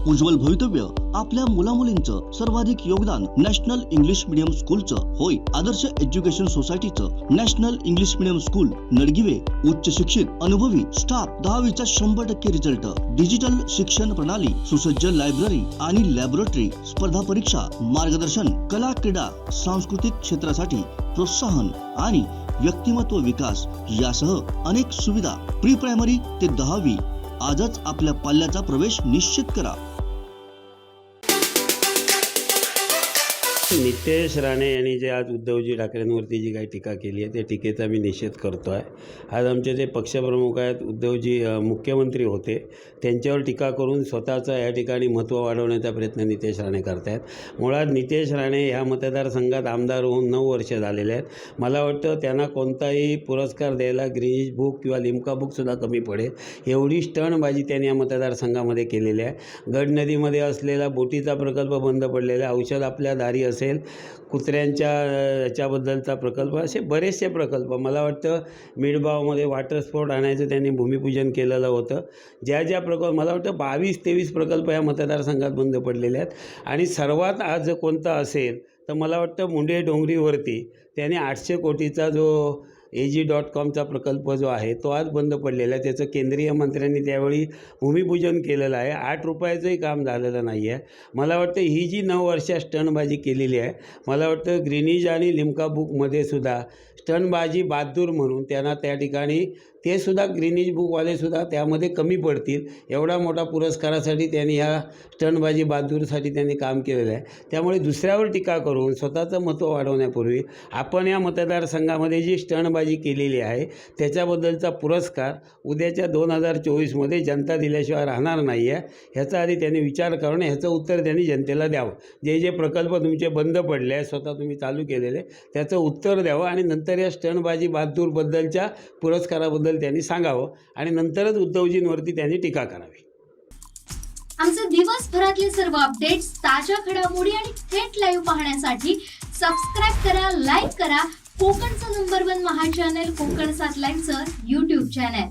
उज्ज्वल भवितव्य आपल्या मुलामुलींचं सर्वाधिक योगदान नॅशनल इंग्लिश मीडियम स्कूलचं होय। आदर्श एज्युकेशन सोसायटीचं national English medium school Nadgive उच्च शिक्षित अनुभवी स्टाफ 10वीचा 100% रिझल्ट, डिजिटल शिक्षण प्रणाली, सुसज्ज लायब्ररी आणि लॅबोरेटरी, स्पर्धा परीक्षा मार्गदर्शन, कला क्रीडा सांस्कृतिक क्षेत्रासाठी प्रोत्साहन आणि व्यक्तिमत्व विकास यासह अनेक सुविधा। प्री प्रायमरी ते 10वी आजच आपल्या पाल्याचा प्रवेश निश्चित करा। नितेश राणे यांनी जे आज उद्धवजी ठाकरेंवरती जी काही टीका केली आहे त्या टीकेचा मी निषेध करतो आहे। आज आमचे जे पक्षप्रमुख आहेत, उद्धवजी मुख्यमंत्री होते, त्यांच्यावर टीका करून स्वतःचं या ठिकाणी महत्त्व वाढवण्याचा प्रयत्न नितेश राणे करत आहेत। मुळात नितेश राणे ह्या मतदारसंघात आमदार होऊन 9 वर्ष झालेले आहेत। मला वाटतं त्यांना कोणताही पुरस्कार द्यायला ग्रीनिश बुक किंवा लिम्का बुकसुद्धा कमी पडेल, एवढी स्टंटबाजी त्यांनी या मतदारसंघामध्ये केलेली आहे। गड नदीमध्ये असलेला बोटीचा प्रकल्प बंद पडलेला, औषध आपल्या दारी असेल, कुत्र्यांच्या याच्याबद्दलचा प्रकल्प, असे बरेचसे प्रकल्प, मला वाटतं मिडबावमध्ये वॉटर स्पोर्ट आणायचं त्यांनी भूमिपूजन केलेलं होतं। ज्या प्रकल्प, मला वाटतं 22-23 प्रकल्प या मतदारसंघात बंद पडलेले आहेत। आणि सर्वात आज कोणता असेल तर मला वाटतं मुंडे डोंगरीवरती त्यांनी 800 कोटीचा जो AG.comचा प्रकल्प जो आहे तो आज बंद पडलेला आहे। त्याचं केंद्रीय मंत्र्यांनी त्यावेळी भूमिपूजन केलेलं आहे। 8 रुपयाचंही काम झालेलं नाही आहे। मला वाटतं ही जी 9 वर्षात स्टंटबाजी केलेली आहे, मला वाटतं ग्रीनिज आणि लिम्का बुकमध्ये सुद्धा स्टंटबाजी बहादूर म्हणून त्यांना त्या ठिकाणी ते सुद्धा ग्रीनिज बुकवालेसुद्धा त्यामध्ये कमी पडतील, एवढा मोठा पुरस्कारासाठी त्यांनी ह्या स्टंटबाजी बहादूरसाठी त्यांनी काम केलेलं आहे। त्यामुळे दुसऱ्यावर टीका करून स्वतःचं महत्त्व वाढवण्यापूर्वी आपण या मतदारसंघामध्ये जी स्टंटबाजी केलेली आहे त्याच्याबद्दलचा पुरस्कार उद्याच्या 2024मध्ये जनता दिल्याशिवाय राहणार नाही आहे, ह्याचा आधी त्यांनी विचार करून ह्याचं उत्तर त्यांनी जनतेला द्यावं। जे प्रकल्प तुमचे बंद पडले आहे, स्वतः तुम्ही चालू केलेले, त्याचं उत्तर द्यावं आणि नंतर या स्टंटबाजी बहादूरबद्दलच्या पुरस्काराबद्दल त्यांनी सांगावं आणि नंतरच उद्धवजींवरती त्यांनी टीका करावी। आमचे दिवसभरातले सर्व अपडेट्स, ताज्या घडामोडी आणि थेट लाईव्ह पाहण्यासाठी सबस्क्राइब करा, लाईक करा कोकणचं नंबर 1 महा चॅनल कोकण 7 लाईनचं YouTube चॅनल।